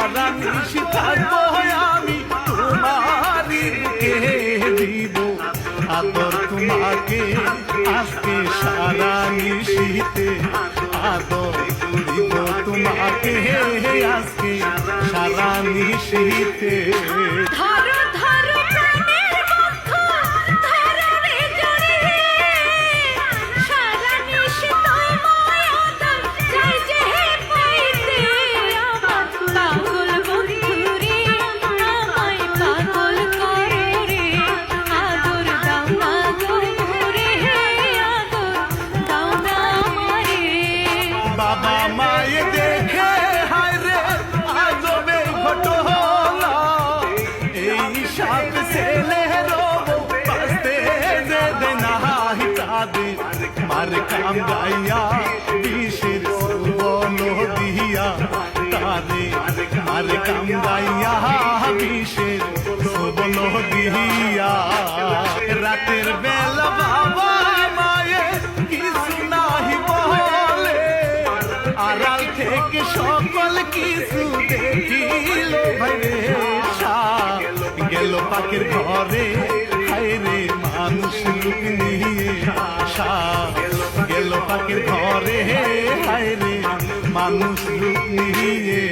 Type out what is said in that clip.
সারা নিশি থাকবো আমি তোমারই বুকে দিব আদর তোমাকে আজকে সারা নিশিতে আদর দিব তোমাকে আজকে সারা নিশিতে ধরো ধরো প্রাণের বন্ধু ধরো রে জড়িয়ে সারা নিশি তোমায় আদর চাই যে পাইতে আমার পাগল বন্ধু রে আমায় পাগল করো রে আদর দাও না গো রে আদর দাও না আমারে বাবা মায়ে দেখে হায় রে আজবে ঘটনা এই সাত ছেলের বাঁচতে দে না হিতাদে মার কাম গাইয়া বিষের সুবল দিয়া তারে মার কাম গাইয়া বিষের সুবল দিয়া রাতের বেলা বাবা মায়ে কিছু নাহি বলে আড়াল থেকে সকল কিছু দেখিল ভাইরে গেল পাখির ঘরে হায়রে মানুষ লুক নিয়ে গেল পাখির ঘরে হায়রে মানুষ লুক নিয়ে